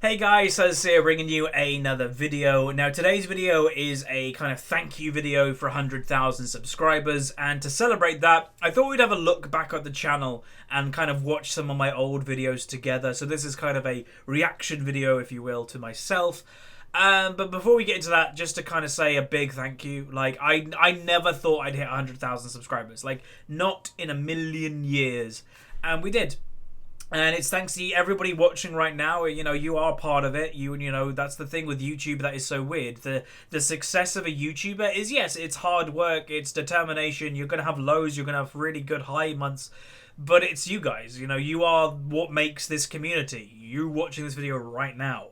Hey guys, Huzz here bringing you another video. Now today's video is a kind of thank you video for 100,000 subscribers, and to celebrate that I thought we'd have a look back at the channel and kind of watch some of my old videos together. So this is kind of a reaction video, if you will, to myself. But before we get into that, just to kind of say a big thank you. Like, I never thought I'd hit 100,000 subscribers. Like, not in a million years. And we did. And it's thanks to everybody watching right now. You know, you are part of it. You know, that's the thing with YouTube that is so weird. The success of a YouTuber is, yes, it's hard work, it's determination. You're going to have lows, you're going to have really good high months. But it's you guys. You know, you are what makes this community. You watching this video right now.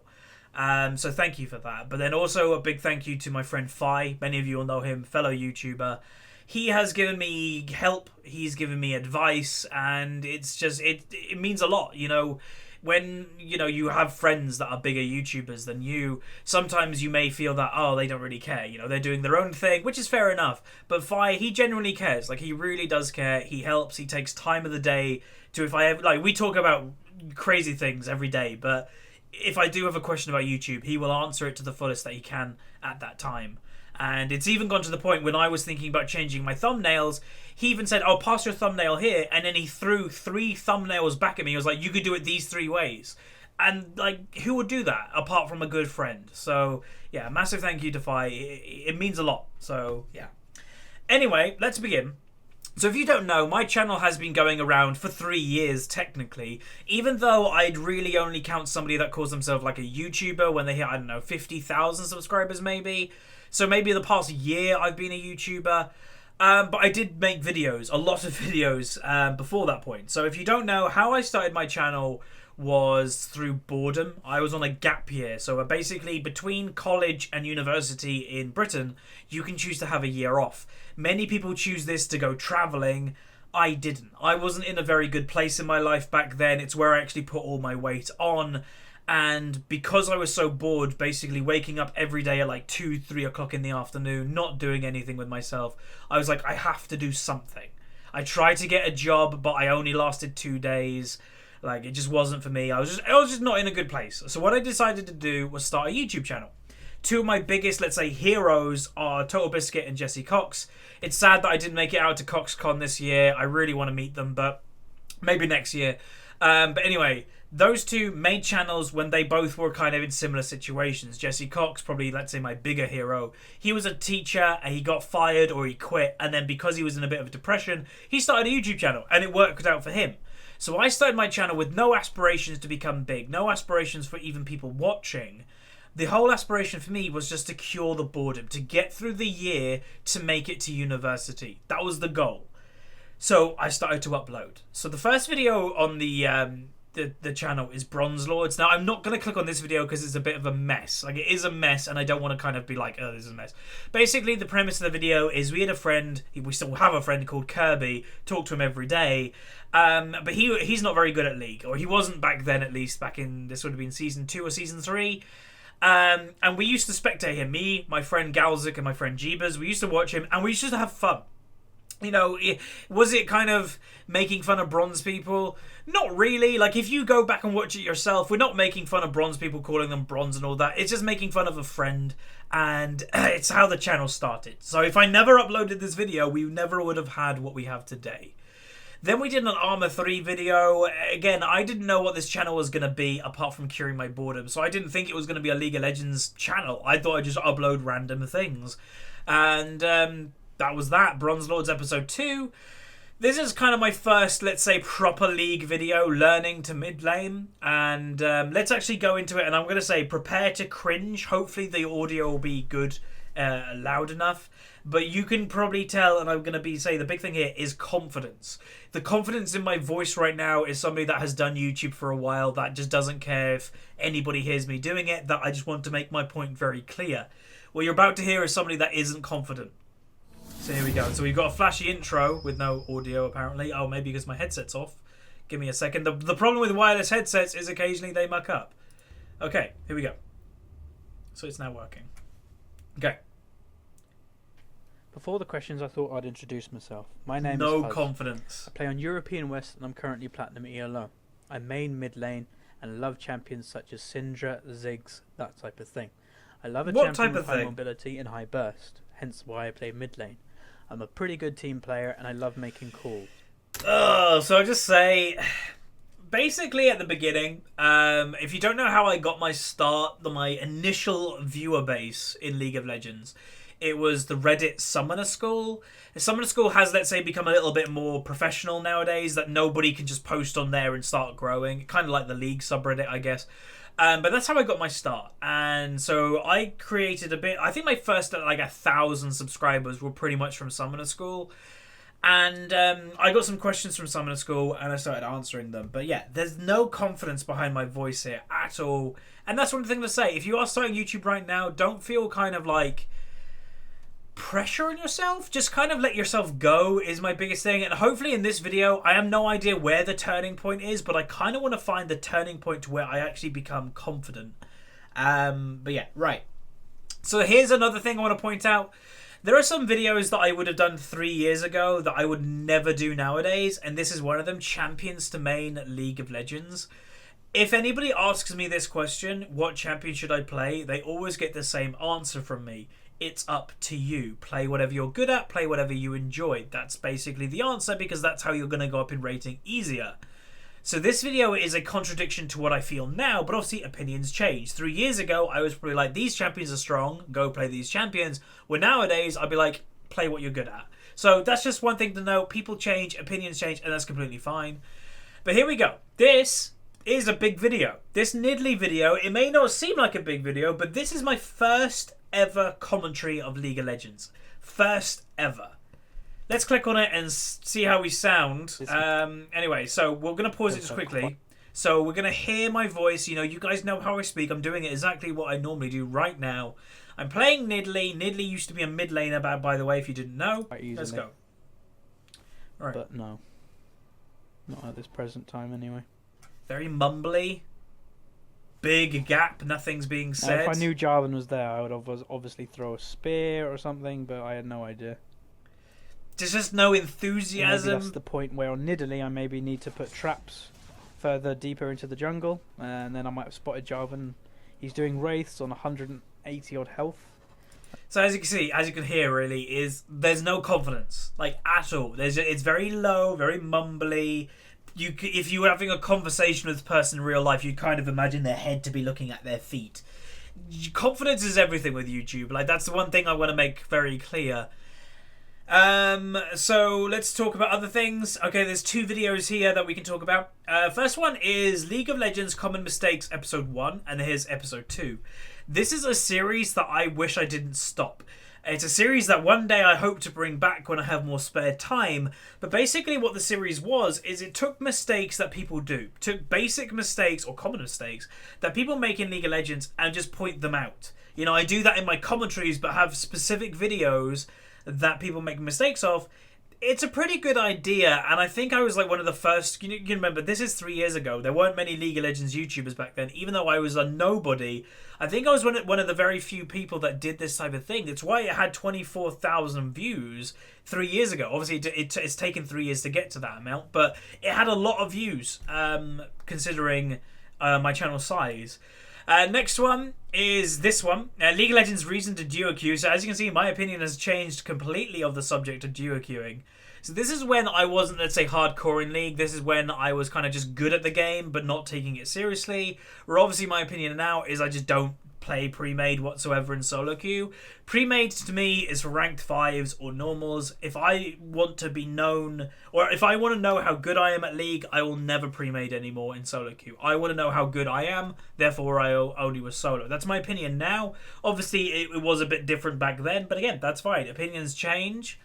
So thank you for that. But then also a big thank you to my friend Fi. Many of you will know him, fellow YouTuber. He has given me help, he's given me advice, and it's just, it means a lot, you know. When, you know, you have friends that are bigger YouTubers than you, sometimes you may feel that, oh, they don't really care, you know, they're doing their own thing, which is fair enough. But Fi, he genuinely cares, like, he really does care, he helps, he takes time of the day to, if I ever, like, we talk about crazy things every day, but if I do have a question about YouTube, he will answer it to the fullest that he can at that time. And it's even gone to the point when I was thinking about changing my thumbnails, he even said, oh, pass your thumbnail here. And then he threw 3 thumbnails back at me. He was like, you could do it these 3 ways. And, like, who would do that apart from a good friend? So, yeah, massive thank you to Fi. It means a lot. So, yeah. Anyway, let's begin. So if you don't know, my channel has been going around for 3 years, technically. Even though I'd really only count somebody that calls themselves like a YouTuber when they hit, I don't know, 50,000 subscribers maybe. So maybe the past year I've been a YouTuber. But I did make videos, a lot of videos before that point. So if you don't know, how I started my channel was through boredom. I was on a gap year. So basically between college and university in Britain, you can choose to have a year off. Many people choose this to go traveling. I didn't. I wasn't in a very good place in my life back then. It's where I actually put all my weight on. And because I was so bored, basically waking up every day at like 2, 3 o'clock in the afternoon, not doing anything with myself, I was like, I have to do something. I tried to get a job, but I only lasted 2 days. Like, it just wasn't for me. I was just not in a good place. So what I decided to do was start a YouTube channel. 2 of my biggest, let's say, heroes are Total Biscuit and Jesse Cox. It's sad that I didn't make it out to CoxCon this year. I really want to meet them, but maybe next year. But anyway, those 2 made channels when they both were kind of in similar situations. Jesse Cox, probably, let's say, my bigger hero. He was a teacher and he got fired or he quit. And then because he was in a bit of a depression, he started a YouTube channel and it worked out for him. So I started my channel with no aspirations to become big, no aspirations for even people watching. The whole aspiration for me was just to cure the boredom, to get through the year to make it to university. That was the goal. So I started to upload. So the first video on the channel is Bronze Lords. Now, I'm not going to click on this video because it's a bit of a mess. Like, it is a mess, and I don't want to kind of be like, oh, this is a mess. Basically, the premise of the video is we had a friend, we still have a friend called Kirby, talk to him every day, but he's not very good at League, or he wasn't back then, at least, back in, this would have been Season 2 or Season 3. And we used to spectate him, me, my friend Galzik, and my friend Jeebers. We used to watch him, and we used to have fun. You know, was it kind of making fun of bronze people? Not really. Like, if you go back and watch it yourself, we're not making fun of bronze people, calling them bronze and all that. It's just making fun of a friend, and it's how the channel started. So if I never uploaded this video, we never would have had what we have today. Then we did an Armor 3 video. Again, I didn't know what this channel was going to be apart from curing my boredom. So I didn't think it was going to be a League of Legends channel. I thought I'd just upload random things. And that was that. Bronze Lords episode 2. This is kind of my first, let's say, proper League video, learning to mid lane. And let's actually go into it. And I'm going to say, prepare to cringe. Hopefully the audio will be good, loud enough. But you can probably tell, and I'm going to say the big thing here is confidence. The confidence in my voice right now is somebody that has done YouTube for a while, that just doesn't care if anybody hears me doing it, that I just want to make my point very clear. What you're about to hear is somebody that isn't confident. So here we go. So we've got a flashy intro with no audio, apparently. Oh, maybe because my headset's off. Give me a second. The problem with wireless headsets is occasionally they muck up. Okay, here we go. So it's now working. Okay. Before the questions, I thought I'd introduce myself. My name is No Huzz. confidence. I play on European West and I'm currently Platinum ELO. I main mid lane and love champions such as Syndra, Ziggs, that type of thing. I love a What champion type with of high thing? mobility and high burst, hence why I play mid lane. I'm a pretty good team player and I love making calls. Oh, so I'll just say, basically at the beginning, if you don't know how I got my start, my initial viewer base in League of Legends, it was the Reddit Summoner School. The Summoner School has, let's say, become a little bit more professional nowadays, that nobody can just post on there and start growing. Kind of like the League subreddit, I guess. But that's how I got my start. And so I created a bit... I think my first, like, 1,000 subscribers were pretty much from Summoner School. And I got some questions from Summoner School and I started answering them. But yeah, there's no confidence behind my voice here at all. And that's one thing to say. If you are starting YouTube right now, don't feel kind of like pressure on yourself. Just kind of let yourself go is my biggest thing. And hopefully in this video, I have no idea where the turning point is, but I kind of want to find the turning point to where I actually become confident. But yeah, right. So here's another thing I want to point out. There are some videos that I would have done 3 years ago that I would never do nowadays, and this is one of them, Champions to Main League of Legends. If anybody asks me this question, what champion should I play, they always get the same answer from me. It's up to you. Play whatever you're good at, play whatever you enjoy. That's basically the answer, because that's how you're going to go up in rating easier. So this video is a contradiction to what I feel now, but obviously opinions change. 3 years ago, I was probably like, these champions are strong, go play these champions. Where nowadays, I'd be like, play what you're good at. So that's just one thing to know. People change, opinions change, and that's completely fine. But here we go. This is a big video. This Nidalee video, it may not seem like a big video, but this is my first ever commentary of League of Legends. First ever. Let's click on it and see how we sound. Anyway, so we're going to pause it just quickly. So we're going to hear my voice. You know, you guys know how I speak. I'm doing it exactly what I normally do right now. I'm playing Nidalee. Nidalee used to be a mid laner, by the way, if you didn't know. Let's go. All right. But no. Not at this present time, anyway. Very mumbly. Big gap. Nothing's being said. If I knew Jarvan was there, I would obviously throw a spear or something, but I had no idea. There's just no enthusiasm. Maybe that's the point where on Nidalee I maybe need to put traps further deeper into the jungle, and then I might have spotted Jarvan. He's doing wraiths on 180 odd health. So as you can see, as you can hear, really, is there's no confidence, like at all. It's very low, very mumbly. If you were having a conversation with this person in real life, you kind of imagine their head to be looking at their feet. Confidence is everything with YouTube. Like, that's the one thing I want to make very clear. So let's talk about other things. Okay, there's 2 videos here that we can talk about. First one is League of Legends Common Mistakes Episode 1, and here's Episode 2. This is a series that I wish I didn't stop. It's a series that one day I hope to bring back when I have more spare time. But basically what the series was, is it took mistakes that people do. Took basic mistakes, or common mistakes, that people make in League of Legends and just point them out. You know, I do that in my commentaries, but have specific videos that people make mistakes of. It's a pretty good idea, and I think I was like one of the first. You remember, this is 3 years ago. There weren't many League of Legends YouTubers back then. Even though I was a nobody, I think I was one of the very few people that did this type of thing. It's why it had 24,000 views 3 years ago. Obviously, it's taken 3 years to get to that amount, but it had a lot of views, considering my channel size. Next one is this one. League of Legends Reason to Duo Queue. So as you can see, my opinion has changed completely of the subject of duo queuing. So this is when I wasn't, let's say, hardcore in League. This is when I was kind of just good at the game, but not taking it seriously. Where obviously my opinion now is I just don't play pre-made whatsoever in solo queue. Pre-made to me is for ranked 5s or normals. If I want to be known, or if I want to know how good I am at League, I will never pre-made anymore in solo queue. I want to know how good I am, therefore I only was solo. That's my opinion now. Obviously it was a bit different back then, but again, that's fine. Opinions change.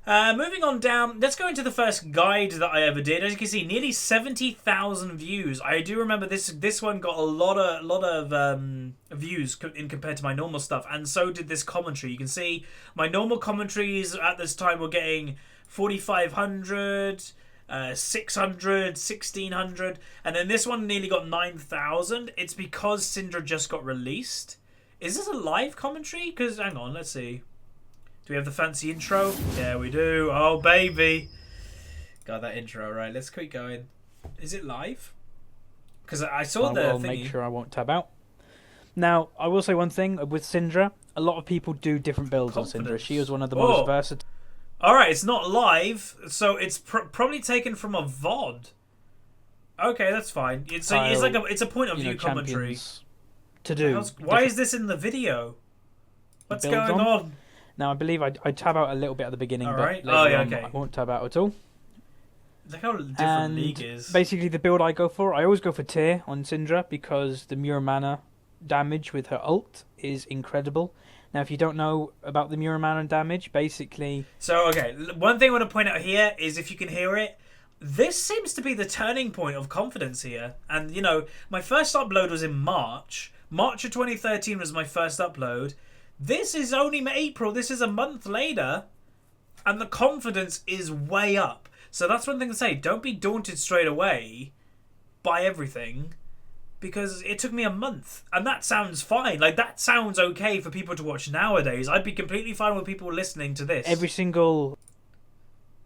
Moving on down, let's go into the first guide that I ever did. As you can see, nearly 70,000 views. I do remember this one got a lot of views compared to my normal stuff, and so did this commentary. You can see my normal commentaries at this time were getting 4,500, 600, 1,600, and then this one nearly got 9,000. It's because Syndra just got released. Is this a live commentary? Because, hang on, let's see. Do we have the fancy intro? Yeah, we do. Oh, baby. Got that intro, right. Let's keep going. Is it live? Because I saw the I'll thingy. make sure I won't tab out. Now, I will say one thing with Syndra. A lot of people do different builds on Syndra. She was one of the most versatile. Alright, it's not live, so it's probably taken from a VOD. Okay, that's fine. It's a point of view commentary. To do. Why is this in the video? What's going on? Now, I believe I tab out a little bit at the beginning, Alright. but okay. I won't tab out at all. Look how different League is. Basically, the build I go for, I always go for Tear on Syndra because the Muramana damage with her ult is incredible. Now, if you don't know about the Muramana damage, basically... So, okay, one thing I want to point out here is if you can hear it, this seems to be the turning point of confidence here. And, you know, my first upload was in March. March of 2013 was my first upload. This is only April. This is a month later. And the confidence is way up. So that's one thing to say. Don't be daunted straight away by everything. Because it took me a month. And that sounds fine. Like, that sounds okay for people to watch nowadays. I'd be completely fine with people listening to this. Every single...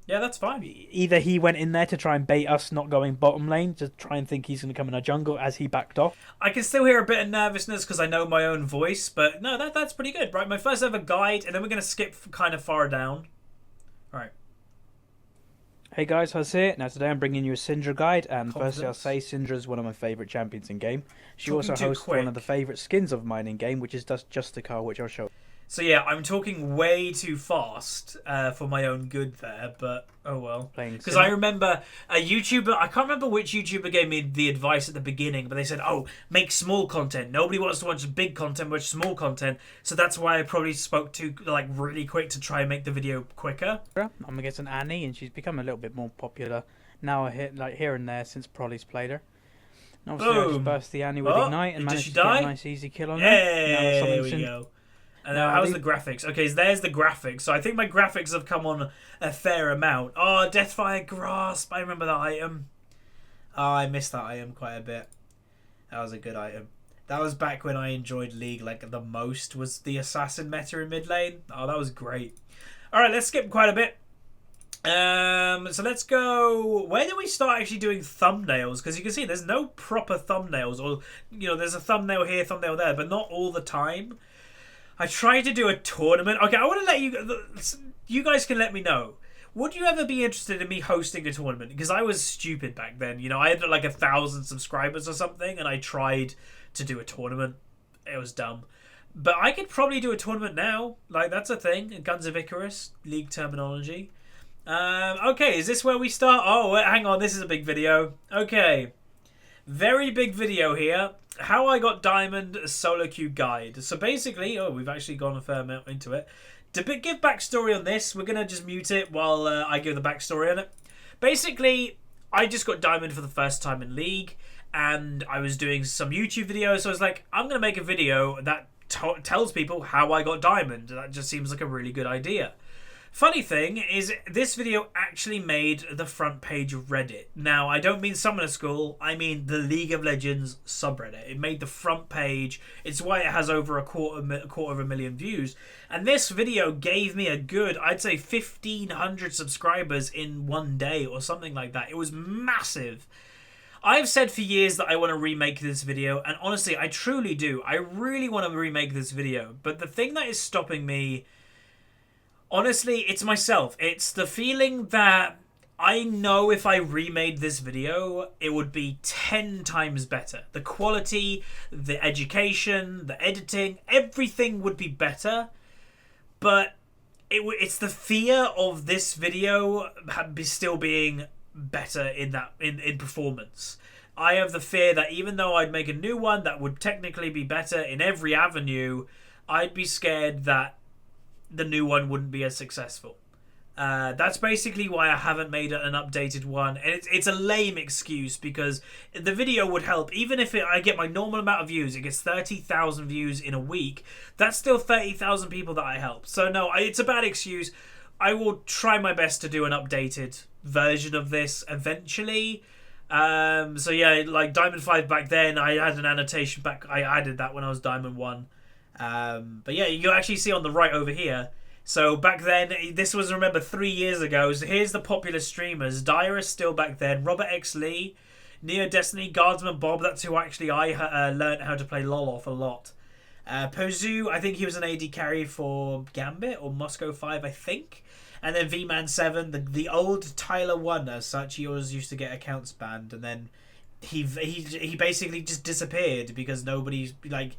Yeah, that's fine. Either he went in there to try and bait us not going bottom lane, to try and think he's going to come in our jungle as he backed off. I can still hear a bit of nervousness because I know my own voice. But no, that's pretty good, right? My first ever guide. And then we're going to skip kind of far down. Right. Hey guys, Huzz here. Now today I'm bringing you a Syndra guide, and firstly I'll say Syndra is one of my favourite champions in game. She also hosts one of the favourite skins of mine in game, which is Justicar, which I'll show. So yeah, I'm talking way too fast for my own good there, but oh well. Because I remember a YouTuber, I can't remember which YouTuber gave me the advice at the beginning, but they said, oh, make small content. Nobody wants to watch big content, watch small content. So that's why I probably spoke too really quick to try and make the video quicker. I'm against an Annie, and she's become a little bit more popular now. Here and there since Prolly's played her. And obviously I just burst the Annie with Ignite and managed to get a nice easy kill on her. Yeah, there we go. And now, how's the graphics? Okay, so there's the graphics. So I think my graphics have come on a fair amount. Oh, Deathfire Grasp. I remember that item. Oh, I missed that item quite a bit. That was a good item. That was back when I enjoyed League like the most, was the Assassin meta in mid lane. Oh, that was great. All right, let's skip quite a bit. So let's go. Where do we start actually doing thumbnails? Because you can see there's no proper thumbnails. Or, you know, there's a thumbnail here, thumbnail there, but not all the time. I tried to do a tournament. Okay, I want to let you guys can let me know. Would you ever be interested in me hosting a tournament? Because I was stupid back then. You know, I had like 1,000 subscribers or something, and I tried to do a tournament. It was dumb. But I could probably do a tournament now. Like, that's a thing. Guns of Icarus, League terminology. Okay, is this where we start? Oh, hang on. This is a big video. Okay. Very big video here. How I got Diamond solo queue guide. So basically, we've actually gone a fair amount into it. To give backstory on this, we're going to just mute it while I give the backstory on it. Basically, I just got Diamond for the first time in League, and I was doing some YouTube videos, so I was like, I'm going to make a video that tells people how I got Diamond. That just seems like a really good idea. Funny thing is, this video actually made the front page of Reddit. Now, I don't mean Summoner School, I mean the League of Legends subreddit. It made the front page. It's why it has over a quarter of a million views. And this video gave me a good, I'd say 1,500 subscribers in one day or something like that. It was massive. I've said for years that I want to remake this video, and honestly, I truly do. I really want to remake this video. But the thing that is stopping me... Honestly, it's myself. It's the feeling that I know if I remade this video, it would be 10 times better. The quality, the education, the editing, everything would be better. But it's the fear of this video still being better in performance. I have the fear that even though I'd make a new one that would technically be better in every avenue, I'd be scared that the new one wouldn't be as successful. That's basically why I haven't made an updated one. And it's a lame excuse because the video would help. Even if I get my normal amount of views, it gets 30,000 views in a week. That's still 30,000 people that I help. So no, it's a bad excuse. I will try my best to do an updated version of this eventually. So yeah, like Diamond 5 back then, I had an annotation back. I added that when I was Diamond 1. But yeah, you'll actually see on the right over here. So back then, this was, remember, 3 years ago. So here's the popular streamers. Dyer is still back then. Robert X. Lee, Neo Destiny, Guardsman Bob, that's who actually I learned how to play LoL off a lot. Pozu, I think he was an AD carry for Gambit or Moscow 5, I think. And then V-Man 7, the old Tyler 1 as such, he always used to get accounts banned, and then he basically just disappeared because nobody's like...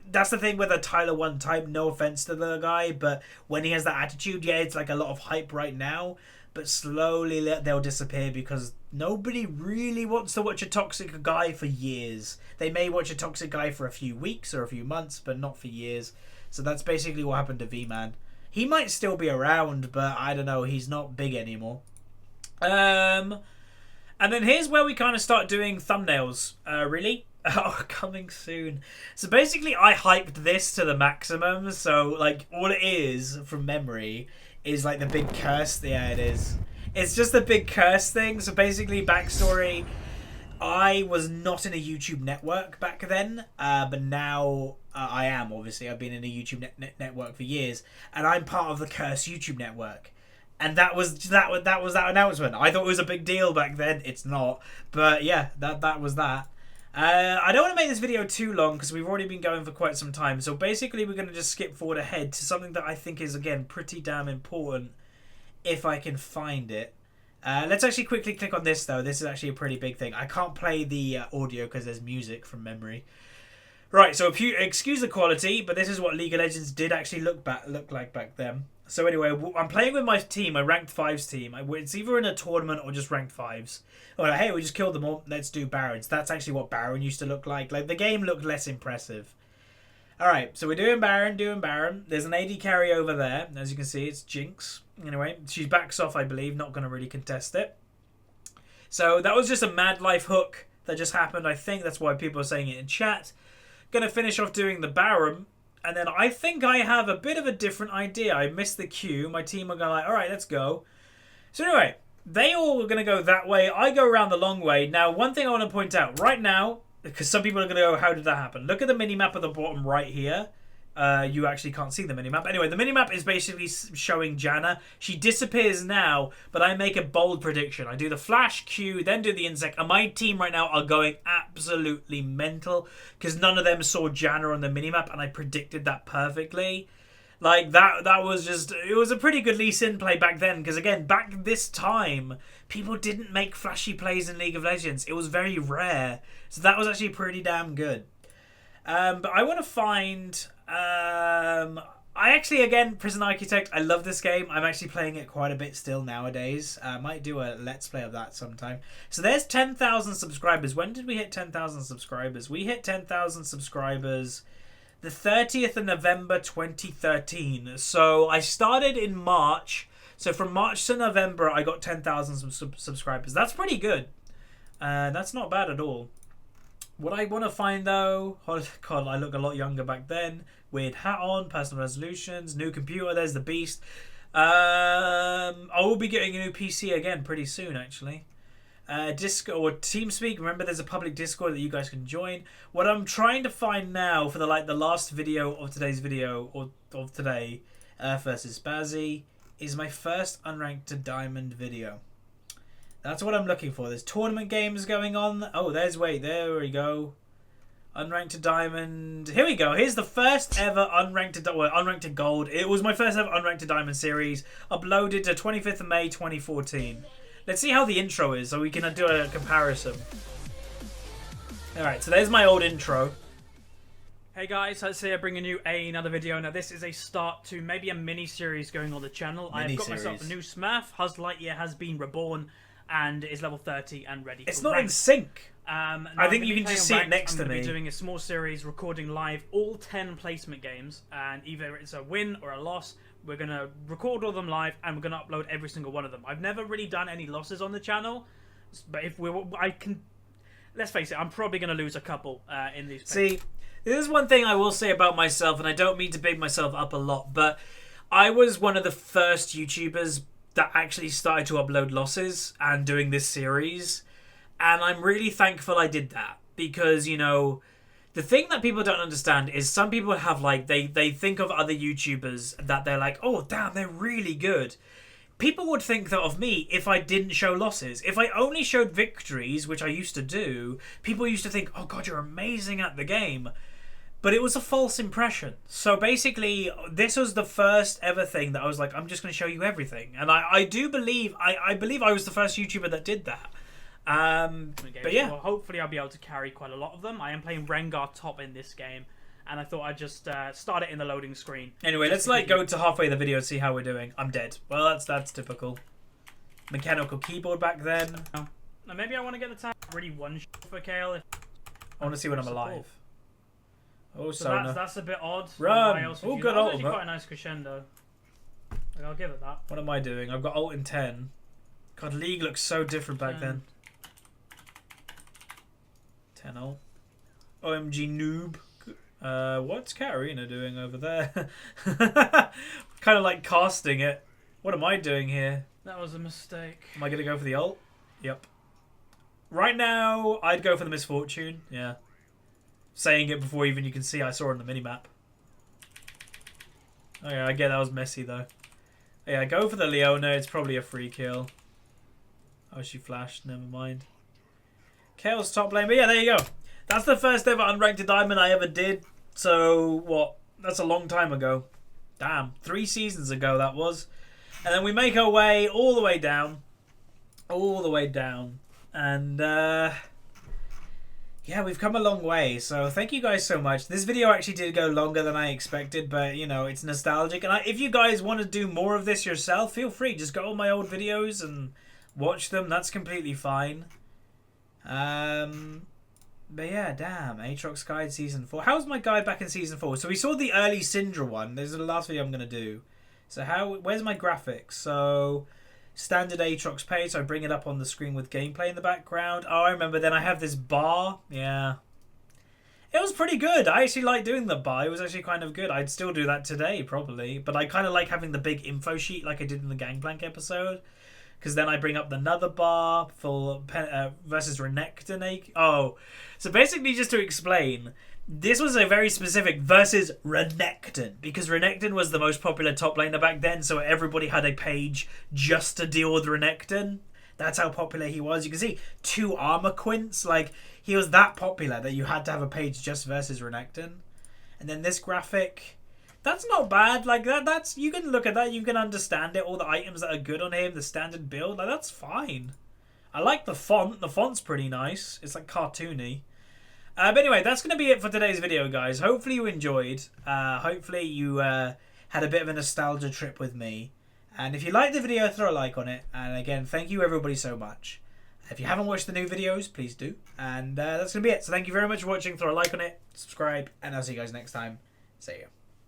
That's the thing with a Tyler 1 type, no offense to the guy, but when he has that attitude, yeah, it's like a lot of hype right now, but slowly they'll disappear because nobody really wants to watch a toxic guy for years. They may watch a toxic guy for a few weeks or a few months, but not for years. So that's basically what happened to V-Man. He might still be around, but I don't know, he's not big anymore. And then here's where we kind of start doing thumbnails. Really? Oh, coming soon. So basically I hyped this to the maximum. So like all it is from memory is like the big curse. Yeah, it is. It's just the big curse thing. So basically backstory. I was not in a YouTube network back then, but now I am. Obviously, I've been in a YouTube network for years, and I'm part of the Curse YouTube network. And that was that announcement. I thought it was a big deal back then. It's not, but yeah, that was that. I don't want to make this video too long because we've already been going for quite some time. So basically, we're going to just skip forward ahead to something that I think is again pretty damn important, if I can find it. Let's actually quickly click on this though. This is actually a pretty big thing. I can't play the audio because there's music from memory. Right, so if you excuse the quality, but this is what League of Legends did actually look like back then. So anyway, I'm playing with my team, my ranked 5s team. It's either in a tournament or just ranked 5s. Or like, hey, we just killed them all. Let's do Barons. That's actually what Baron used to look like. Like the game looked less impressive. All right, so we're doing Baron. There's an AD carry over there. As you can see, it's Jinx. Anyway, she backs off, I believe. Not going to really contest it. So that was just a Mad Life hook that just happened. I think that's why people are saying it in chat. Going to finish off doing the Baron. And then I think I have a bit of a different idea. I missed the cue. My team are going like, all right, let's go. So anyway, they all are going to go that way. I go around the long way. Now, one thing I want to point out right now, because some people are going to go, how did that happen? Look at the mini-map at the bottom right here. You actually can't see the mini-map. Anyway, the mini-map is basically showing Janna. She disappears now, but I make a bold prediction. I do the flash Q, then do the insect, and my team right now are going absolutely mental because none of them saw Janna on the mini-map, and I predicted that perfectly. Like, that was just... It was a pretty good Lee Sin play back then, because again, back this time, people didn't make flashy plays in League of Legends. It was very rare. So that was actually pretty damn good. But I want to find... I actually, again, Prison Architect, I love this game. I'm actually playing it quite a bit still nowadays. I might do a Let's Play of that sometime. So there's 10,000 subscribers. When did we hit 10,000 subscribers? We hit 10,000 subscribers the 30th of November 2013. So I started in March. So from March to November, I got 10,000 subscribers. That's pretty good. That's not bad at all. What I want to find though, oh God, I look a lot younger back then. Weird hat on, personal resolutions, new computer. There's the beast. I will be getting a new PC again pretty soon, actually. Discord or TeamSpeak. Remember, there's a public Discord that you guys can join. What I'm trying to find now for the last video of today's video or of today, versus Spazzy, is my first Unranked to Diamond video. That's what I'm looking for. There's tournament games going on. Oh, there we go. Unranked to Diamond. Here we go. Here's the first ever Unranked to Gold. It was my first ever Unranked to Diamond series. Uploaded to 25th of May 2014. Let's see how the intro is so we can do a comparison. Alright, so there's my old intro. Hey guys, HuzzyGames bringing you another video. Now this is a start to maybe a mini-series going on the channel. I've got myself a new Smurf. Lightbringer has been reborn and is level 30 and ready for It's not ranked. in sync. I think you can just see it next to me. I'm going to be doing a small series, recording live all 10 placement games, and either it's a win or a loss. We're going to record all of them live, and we're going to upload every single one of them. I've never really done any losses on the channel, but let's face it, I'm probably going to lose a couple in these. See, this is one thing I will say about myself, and I don't mean to big myself up a lot, but I was one of the first YouTubers that actually started to upload losses and doing this series. And I'm really thankful I did that because, you know, the thing that people don't understand is some people have like, they think of other YouTubers that they're like, oh, damn, they're really good. people would think that of me if I didn't show losses. If I only showed victories, which I used to do, people used to think, oh god, you're amazing at the game. But it was a false impression. So basically, this was the first ever thing that I was like, I'm just going to show you everything. And I do believe, I believe I was the first YouTuber that did that. But yeah. Well, hopefully I'll be able to carry quite a lot of them. I am playing Rengar top in this game. And I thought I'd just start it in the loading screen. Anyway, let's like go to halfway the video and see how we're doing. I'm dead. Well, that's typical. Mechanical keyboard back then. Now, maybe I want to get the time really one shot for Kale. I want to see when I'm alive. Oh, so that's a bit odd. Run! Oh, good ult. ult. Actually quite a nice crescendo. Like, I'll give it that. What am I doing? I've got ult in 10. God, League looks so different back then. 10 ult. OMG noob. What's Katarina doing over there? Kind of like casting it. What am I doing here? That was a mistake. Am I going to go for the ult? Yep. Right now, I'd go for the misfortune. Yeah. Saying it before even you can see I saw it on the minimap. Oh yeah, I get that was messy though. Yeah, go for the Leona. It's probably a free kill. Oh, she flashed. Never mind. Kale's top lane. But yeah, there you go. That's the first ever unranked diamond I ever did. So, what? That's a long time ago. Damn. 3 seasons ago that was. And then we make our way all the way down. All the way down. And, yeah, we've come a long way. So, thank you guys so much. This video actually did go longer than I expected. But, you know, it's nostalgic. And if you guys want to do more of this yourself, feel free. Just go on my old videos and watch them. That's completely fine. But yeah, damn. Aatrox guide season 4. How's my guide back in season 4? So we saw the early Syndra one. This is the last video I'm going to do. So where's my graphics? So standard Aatrox pace. I bring it up on the screen with gameplay in the background. Oh, I remember. Then I have this bar. Yeah. It was pretty good. I actually like doing the bar. It was actually kind of good. I'd still do that today, probably. But I kind of like having the big info sheet like I did in the Gangplank episode. Because then I bring up another bar for versus Renekton. Oh, so basically just to explain, this was a very specific versus Renekton. Because Renekton was the most popular top laner back then, so everybody had a page just to deal with Renekton. That's how popular he was. You can see 2 armor quints. Like, he was that popular that you had to have a page just versus Renekton. And then this graphic... That's not bad. Like that's you can look at that, you can understand it. All the items that are good on him, the standard build, like that's fine. I like the font. The font's pretty nice. It's like cartoony. But anyway, that's gonna be it for today's video, guys. Hopefully you enjoyed. Hopefully you had a bit of a nostalgia trip with me. And if you liked the video, throw a like on it. And again, thank you everybody so much. If you haven't watched the new videos, please do. And that's gonna be it. So thank you very much for watching. Throw a like on it, subscribe, and I'll see you guys next time. See you.